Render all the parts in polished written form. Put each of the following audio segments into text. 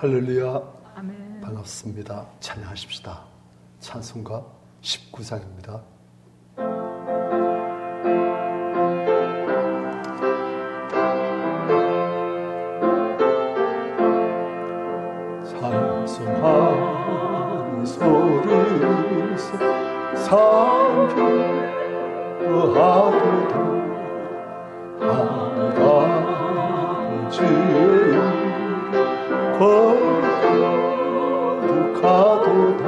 할렐루야. 아멘. 반갑습니다. 찬양하십시다. 찬송가 19장입니다. 찬송하니 소리세 상주하도다 아버지의 거룩하도다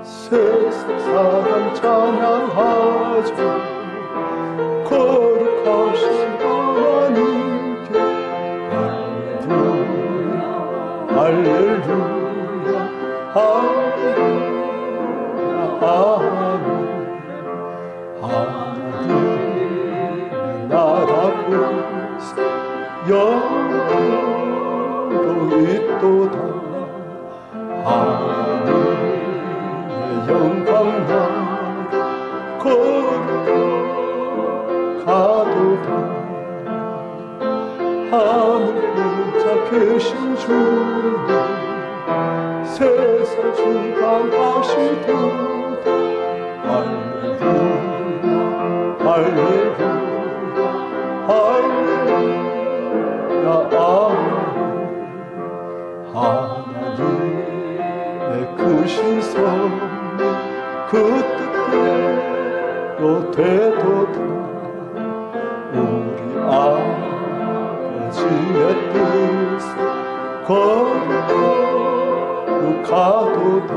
세상 사람 찬양하죠 거룩하신 하나님께 할렐루야 할렐루야 아멘 하나님의 나라 곳에 영광있도다 하나님의 영광 나라 거룩하도다 하늘 보좌 계신 주님 세상 주관하시도다 할렐루야 할렐루야 할렐루야 아멘 하나님의 크신 섭리 그 뜻대로 되도다 우리 아버지의 뜻에 거룩하도다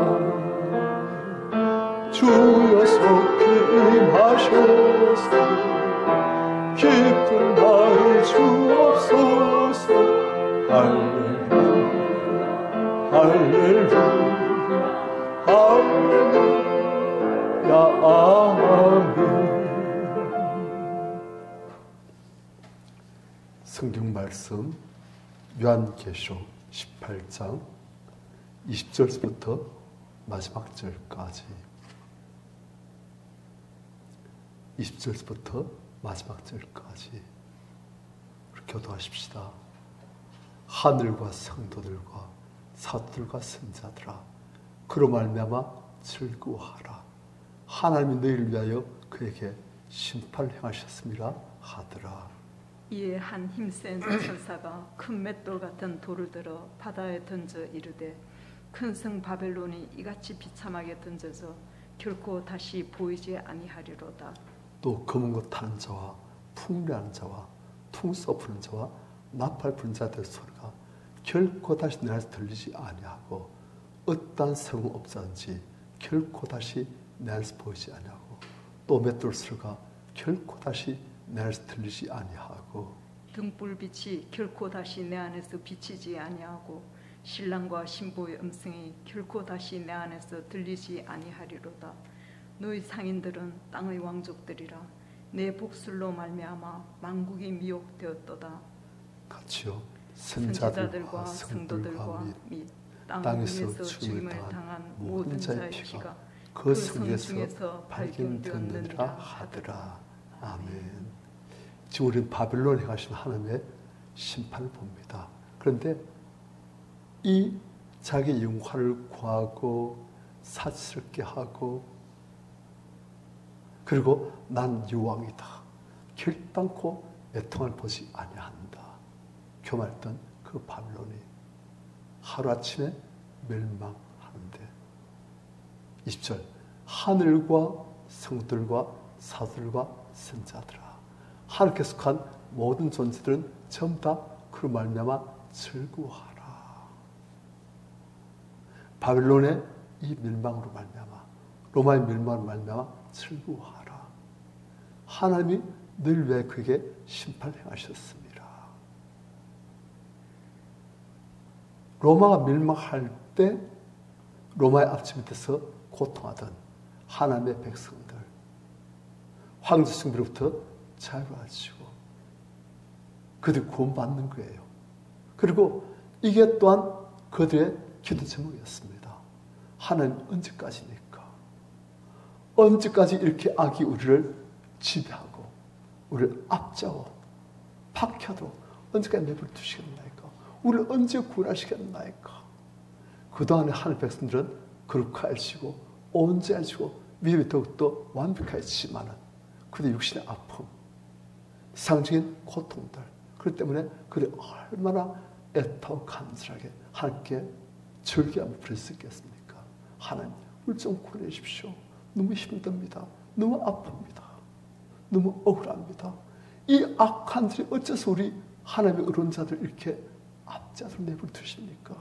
주여 속히 임하셔서 깊은 나의 주옵소서 할렐루야 할렐루야 할렐루야 아멘. 성경 말씀 요한계시록 18장 20절부터 마지막 절까지 20절부터 마지막 절까지 우리 교도하십시다. 하늘과 성도들과 사도들과 선자들아 그로 말미암아 즐거워하라. 하나님이 너희를 위하여 그에게 심판을 행하셨습니다 하더라. 이에 한 힘센 천사가 큰 맷돌 같은 돌을 들어 바다에 던져 이르되 큰 성 바벨론이 이같이 비참하게 던져져 결코 다시 보이지 아니하리로다. 또 검은 것 타는 자와 풍류하는 자와 퉁소 부는 자와 나팔 부는 자들 소리가 결코 다시 내 안에서 들리지 아니하고 어떠한 성은 없자든지 결코 다시 내 안에서 보이지 아니하고 또 맷돌 소리가 결코 다시 내 안에서 들리지 아니하고 등불빛이 결코 다시 내 안에서 비치지 아니하고 신랑과 신부의 음성이 결코 다시 내 안에서 들리지 아니하리로다. 너희 상인들은 땅의 왕족들이라 내 복술로 말미암아 만국이 미혹되었도다. 같이요. 선지자들과 성도들과 및 땅 위에서 죽임을 당한 모든 자의 피가 그 성 중에서 발견되었느니라 하더라. 아멘. 지금 우리는 바벨론에 가신 하나님의 심판을 봅니다. 그런데 이 자기 영화를 구하고 사치스럽게 하고 그리고 난 여왕이다 결단코 애통을 보지 아니한다 교말했던 그 바벨론이 하루아침에 멸망하는데 20절 하늘과 성들과 사들과 선자들아 하늘께서 속한 모든 존재들은 전부 다 그로 말미암아 즐거워하라. 바벨론의 이 멸망으로 말미암아 로마의 멸망으로 말미암아 즐거워하라. 하나님이 늘 왜 그에게 심판을 행하셨습니다. 로마가 멸망할 때 로마의 압제 밑에서 고통하던 하나님의 백성들 황제층으로부터 자유하시고 그들이 구원받는 거예요. 그리고 이게 또한 그들의 기도 제목이었습니다. 하나님 언제까지니까? 언제까지 이렇게 악이 우리를 지배하고 우리를 압제하고 박혀도 언제까지 내버려 두시겠나이까? 우리를 언제 구원하시겠나이까? 그동안에 하늘 백성들은 그렇게 알지고 언제 알지고 믿음이 더욱더 완벽해지지만은 그들의 육신의 아픔, 상징인 고통들, 그렇기 때문에 그들이 얼마나 애타고 간절하게 하나님께 절기함을 부릴 수 있겠습니까? 하나님, 우리 좀 구원해 주십시오. 너무 힘듭니다. 너무 아픕니다. 너무 억울합니다. 이 악한 들이 어째서 우리 하나님의 의로운 자들 이렇게 앞자로 내버려 두십니까?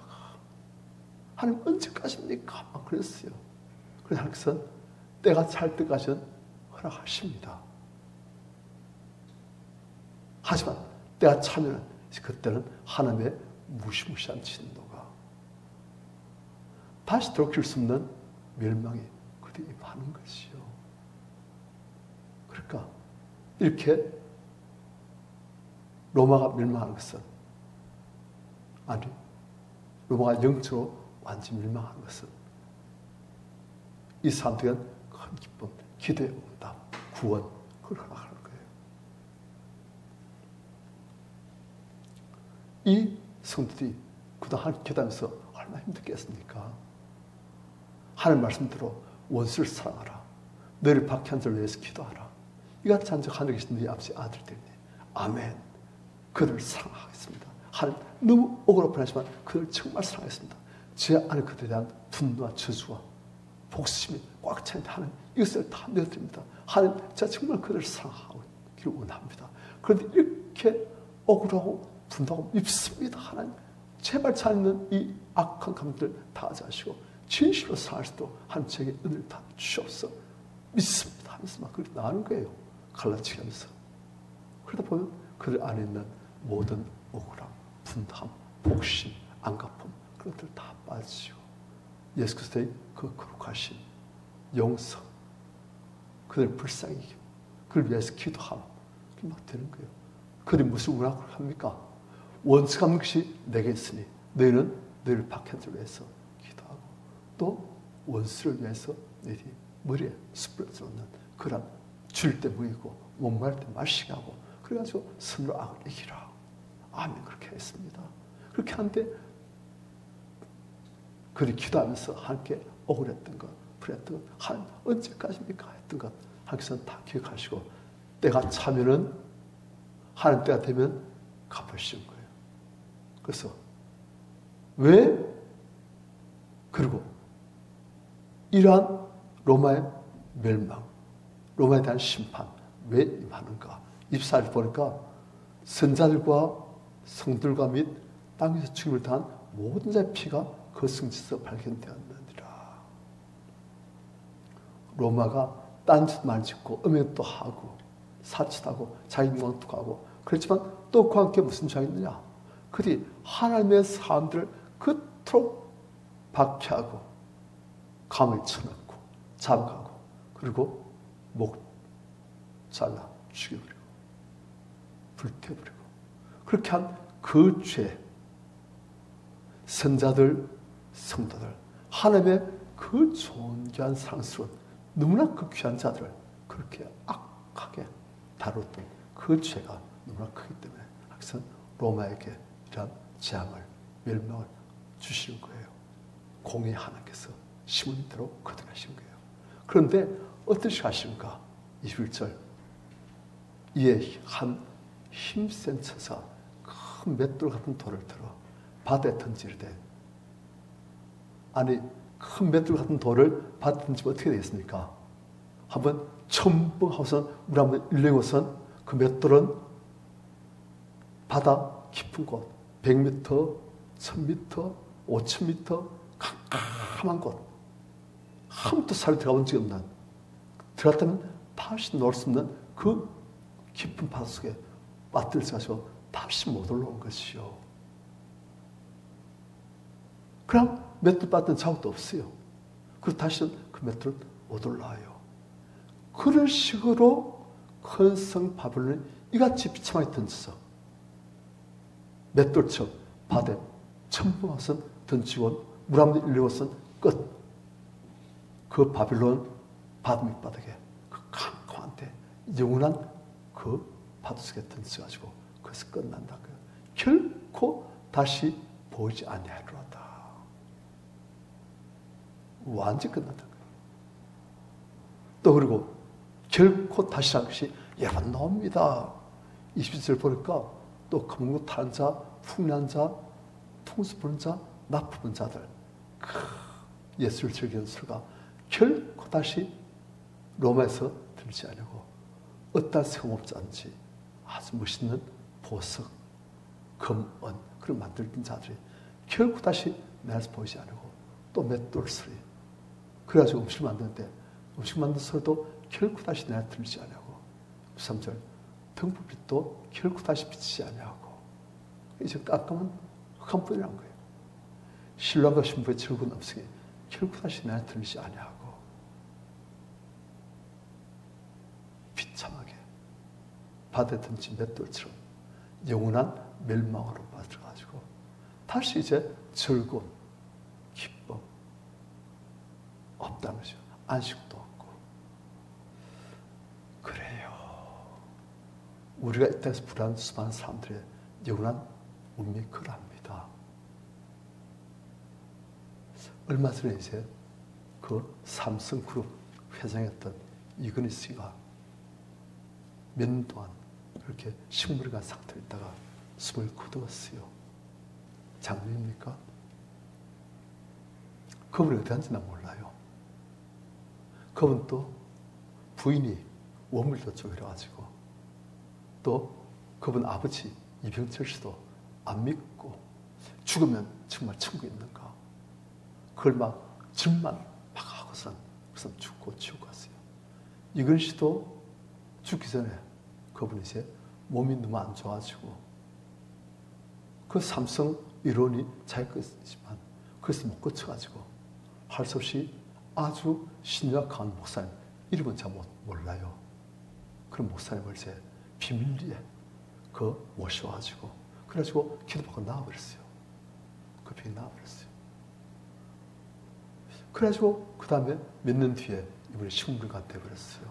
하나님 언제까지입니까? 막 그랬어요. 그래서 하나님께서는 때가 찰 때까지는 허락하십니다. 하지만 때가 차면 그때는 하나님의 무시무시한 진노가 다시 돌이킬 수 없는 멸망이 그들이 임하는 것이요. 그러니까 이렇게 로마가 멸망하는 것은 아니 로마가 영적으로 완전히 멸망하는 것은 이 사람들은 큰 기쁨, 기대의 응답, 구원 그걸 허락하는 거예요. 이 성도들이 그동안 기도하면서 얼마나 힘들겠습니까? 하나님 말씀대로 원수를 사랑하라. 너를 박해한 자를 위해서 기도하라. 이같이 잔적 하늘에 계신 너희 아버지 아들들이니 아멘. 그들을 사랑하겠습니다. 하나님 너무 억울하고 불안하지만 그들을 정말 사랑하겠습니다. 제 안에 그들에 대한 분노와 저주와 복심이 꽉 차있는데 하나님 이것을 다 내어드립니다. 하나님 제가 정말 그들을 사랑하기를 원합니다. 그런데 이렇게 억울하고 분노하고 밉습니다. 하나님 제발 차있는 이 악한 감정들 다 자시고 진실로 사랑할 수 있도록 하나님 제게 은혜를 다 주옵소서. 믿습니다 하면서 막 그렇게 나가는 거예요. 갈라치기 하면서. 그러다 보면 그들 안에 있는 모든 억울함, 분함, 복심, 안갚음 그런 것들 다 빠지고 예수 그리스도의 그 거룩하신 영성 그들 불쌍히 여기고 그를 위해서 기도함 그게 막 되는 거예요. 그들이 무슨 운학을 합니까? 원수 갚는 것이 내게 있으니 너희는 너희를 박한 자를 위해서 기도하고 또 원수를 위해서 너희 머리에 숯불을 쏟는 그런 줄 때 먹이고 목마를 때 마시게 하고 그래가지고 선으로 악을 이기라. 아멘. 그렇게 했습니다. 그렇게 하는데 그들이 기도하면서 함께 억울했던 것, 불했던 것, 하나님 언제까지입니까? 했던 것 하나님께서는 다 기억하시고 때가 차면은 하나님 때가 되면 갚으시는 거예요. 그래서 왜 그리고 이러한 로마의 멸망, 로마에 대한 심판 왜 임하는가? 24절 보니까 선자들과 성들과 및 땅에서 죽임을 당한 모든 자의 피가 그 성지에서 발견되었느니라. 로마가 딴짓 말 짓고 음행도 하고 사치하고 자기 명망도 하고 그렇지만 또 그와 함께 무슨 죄가 있느냐? 그들이 하나님의 사람들을 그토록 박해하고 감을 쳐넣고 잡아가고 그리고 목 잘라 죽여버리고 불태워버리고 그렇게 한 그 죄 선자들 성도들 하나님의 그 존귀한 사랑스러운 너무나 그 귀한 자들을 그렇게 악하게 다뤘던 그 죄가 너무나 크기 때문에 하나님께서는 로마에게 이러한 재앙을 멸망을 주시는 거예요. 공의 하나님께서 심은 대로 거듭하신 거예요. 그런데 어떻게 하십니까? 21절 이에 한 힘센 처사가 큰 맷돌 같은 돌을 들어 바다에 던지르되 아니 큰 맷돌 같은 돌을 바다에 던지면 어떻게 되겠습니까? 한번 첨벙하고선 물 한번 일렁이고선 그 맷돌은 바다 깊은 곳 100m, 1000m, 5000m 깜깜한 곳 아무도 살이 들어가본 적이 없는 들어갔다면 다시 나올 수 없는 그 깊은 바다 속에 빠뜨려서 다시 못 올라온 것이요. 그럼 맷돌 빠뜨린 자국도 없어요. 그리고 다시는 그 맷돌은 못 올라와요. 그런 식으로 큰 성 바벨론이 이같이 비참하게 던져서 맷돌처럼 바다에 첨벙해서 던지고 물 한번 일려서 끝. 그 바벨론 바다 밑바닥에 그 캄캄한데 영원한 그 바다 속에 던져가지고 그래서 끝난다. 결코 다시 보이지 아니하리로다. 완전히 끝났다. 또 그리고 결코 다시란 것이 여러분 나옵니다. 20절 보니까 또 검은 타는 자, 풍요한 자, 통수 부는 자, 납 부는 자들 예수를 즐기는 수가 결코 다시 로마에서 들지 않으고 어떤 성업지 않지 아주 멋있는 보석, 금, 은 그런 만들던 자들이 결코 다시 내 안에서 보이지 않고 또 맷돌 소리 그래가지고 음식을 만드는데 음식 만든 소리도 결코 다시 내 안에 들리지 않고 3절 등불빛도 결코 다시 비치지 않고 이제 깜깜한 흑한 뿐이란 거예요. 신랑과 신부의 즐거운 음성이 결코 다시 내 안에 들리지 않고 비참하게 바다에 던진 맷돌처럼 영원한 멸망으로 빠져가지고 다시 이제 즐거운 기쁨 없다는 거죠. 안식도 없고 그래요. 우리가 이 땅에서 불안한 수많은 사람들의 영원한 운명이 그러합니다. 얼마 전에 이제 그 삼성그룹 회장이었던 이건희 씨가 몇 년 동안 그렇게 식물관 상태에 있다가 숨을 거두었어요. 장면입니까? 그분이 어디 갔는지 난 몰라요. 그분 또 부인이 원물도 쪼개려가지고 또 그분 아버지 이병철 씨도 안 믿고 죽으면 정말 천국에 있는가 그걸 막 질만 막 하고선 그래서 죽고 지옥 갔어요. 이건 씨도 죽기 전에 그분이 이제 몸이 너무 안 좋아지고 그 삼성 이론이 자기 것이지만 그래서 못 고쳐가지고 할 수 없이 아주 신뢰가 강한 목사님 이름은 잘 몰라요. 그런 목사님을 이제 비밀리에 그 모셔가지고 그래가지고 기도받고 나와버렸어요. 그 병이 나와버렸어요. 그래가지고 그 다음에 몇 년 뒤에 이분이 식물가 돼버렸어요.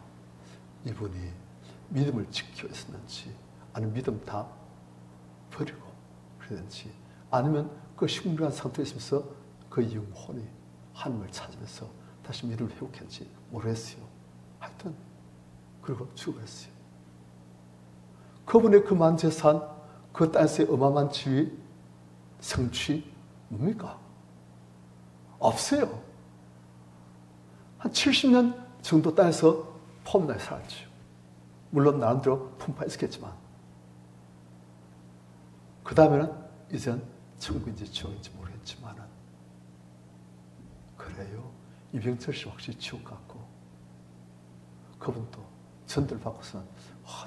이분이 믿음을 지켜 있었는지 아니면 믿음 다 버리고 그러든지 아니면 그 식물관 상태에 있으면서 그 영혼이 하나님을 찾으면서 다시 믿음을 회복했는지 모르겠어요. 하여튼 그리고 죽어버렸어요. 그분의 그 만재산 그 땅에서의 어마어마한 지위 성취 뭡니까? 없어요. 한 70년 정도 땅에서 폼나게 살았죠. 물론 나름대로 풍파 있었겠지만 그 다음에는 이젠 천국인지 지옥인지 모르겠지만은 그래요. 이병철 씨 확실히 지옥 같고 그분도 전도를 받고서는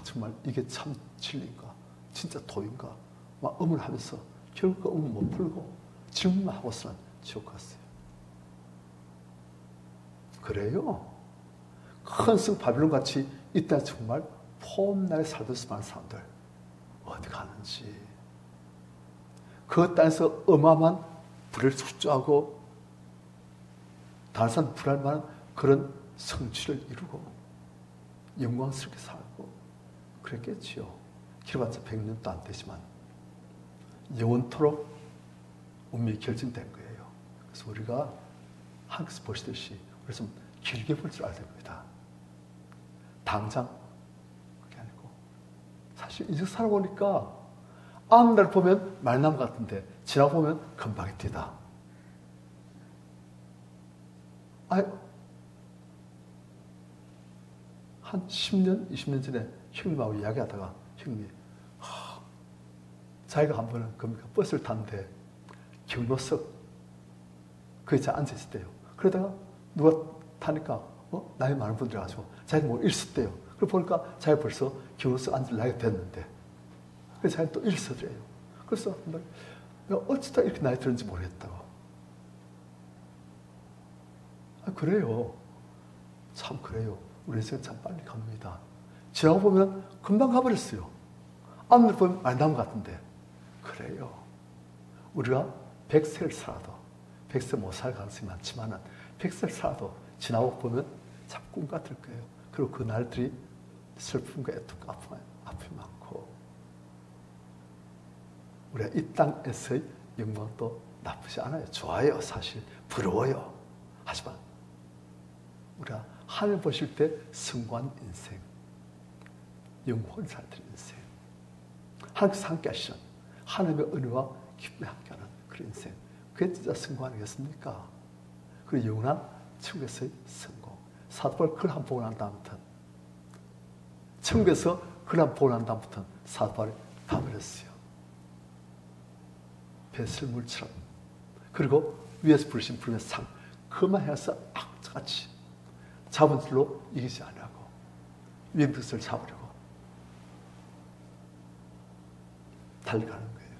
정말 이게 참 진리인가 진짜 도인가 막 의문하면서 결국 그 의문 못 풀고 질문만 하고서는 지옥 갔어요. 그래요. 큰 성 바빌론같이 이 땅에 정말 폼나게 살던 수많은 사람들 어디 가는지 그 땅에서 어마어마한 불을 축조하고 다른 사람 불할 만한 그런 성취를 이루고 영광스럽게 살고 그랬겠지요. 길어봤자 100년도 안 되지만 영원토록 운명이 결정된 거예요. 그래서 우리가 한국에서 보시듯이 그래서 길게 볼 줄 알아야 됩니다. 당장 그게 아니고 사실 인생 살아보니까 아무 날 보면 말나무 같은데 지나보면 금방이 뛰다. 한 10년, 20년 전에 형님하고 이야기하다가 형님이 자기가 한 번은 버스를 탔는데 경로석 거기 잘 앉아있을 때요. 그러다가 누가 타니까 나이 많은 분들이 와서 자기 뭐 일었대요. 그러고 보니까 자기 벌써 경로석 앉을 나이가 됐는데 그래서 자기 또 일었더래요. 그래서 어쩌다 이렇게 나이 들었는지 모르겠다고. 그래요. 참 그래요. 우리 인생 참 빨리 갑니다. 지나고 보면 금방 가버렸어요. 앞을 보면 말나무 같은데. 그래요. 우리가 100세를 살아도 100세 못 살 가능성이 많지만 100세를 살아도 지나고 보면 참 꿈 같을 거예요. 그리고 그 날들이 슬픔과 애통과 아픔이 많고 우리가 이 땅에서의 영광도 나쁘지 않아요. 좋아요. 사실 부러워요. 하지만 우리가 하늘 보실 때 승관 인생, 영혼을 살던 인생, 하나님께서 함께 하시는 하나님의 은혜와 기쁨에 함께하는 그런 인생, 그게 진짜 승관 아니겠습니까? 그리고 영원한 천국에서의 성공. 사도 바울 그걸 한번 보고 난 다음부터, 천국에서 그걸 한번 보고 난 다음부터 사도 바울이 다 버렸어요. 배설물처럼. 그리고 위에서 부르신 불의 상, 그만 해서 악자같이 잡은 줄로 이기지 않으려고, 위의 뜻을 잡으려고 달려가는 거예요.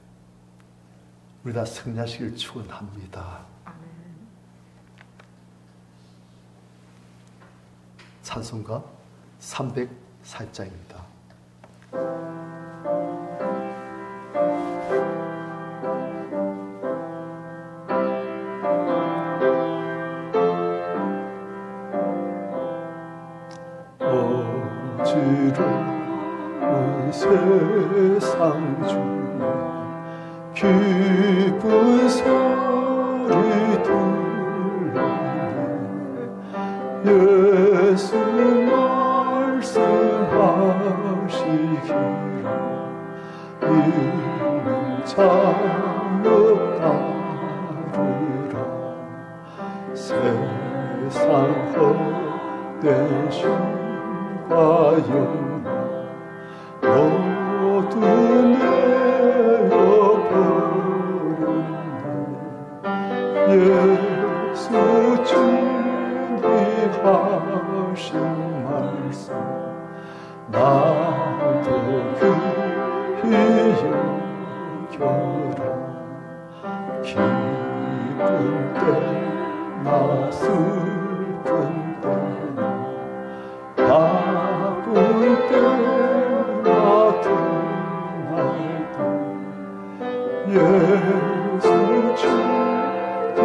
우리 다 승리하시길 축원합니다. 아멘. 찬송가 304장입니다. 어지러운 세상 중에 기쁜 소리 들리네. 예수 말씀하시기를 이는 잠못 따르라. 세상 헛된 과 영광 모두 내어버렸네. 예수 주님 하신 말씀 나도 귀히 여겨라. 기쁜 때나 슬픈 때나 바쁜 때나 등할 때 예수 주님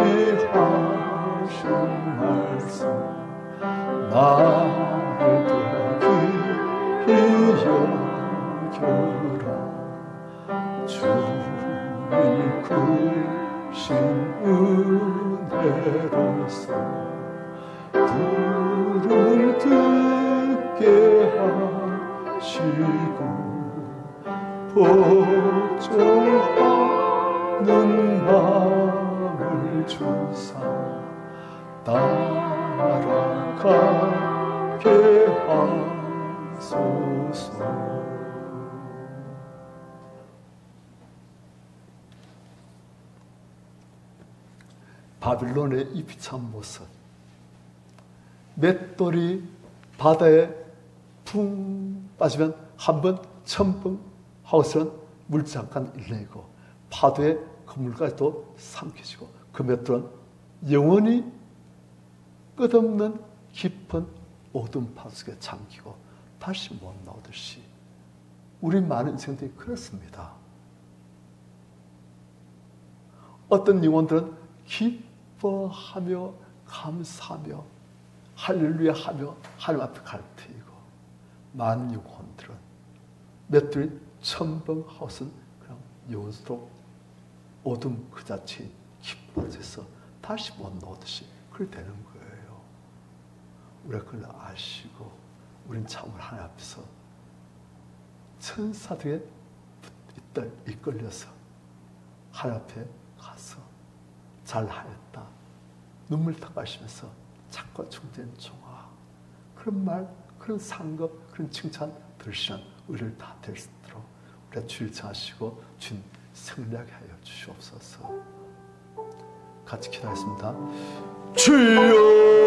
하신 말씀 나도 귀히 여겨라. 주님 크신 은혜로서 부름 듣게 하시고 복종하는 마음을 주사 따라가게 하소서. 바빌론의 이 비참한 모습, 맷돌이 바다에 붕 빠지면 한번 첨벙 하고서는 물 잠깐 일내고 파도에 그 물까지도 삼켜지고 그 맷돌은 영원히 끝없는 깊은 어둠 파도 속에 잠기고 다시 못 나오듯이 우리 많은 인생들이 그렇습니다. 어떤 영혼들은 기뻐하며 감사하며 할렐루야 하며 하나님 앞에 갈대이고, 많은 영혼들은 맷돌이 첨벙하고선 그냥 영원토록 어둠 그 자체인 기뻐져서 다시 못 나오듯이 그렇게 되는 거예요. 우리가 그걸 아시고 우린 참으로 하나님 앞에서 천사들의 이끌려서 하나님 앞에 가서 잘하였다, 눈물 닦아시면서 착과 충된 종아, 그런 말, 그런 상급, 그런 칭찬 들으시는 우리를 다 될 수 있도록 우리가 주를 정하시고 주님 승리하게 하여 주시옵소서. 같이 기도하겠습니다. 주여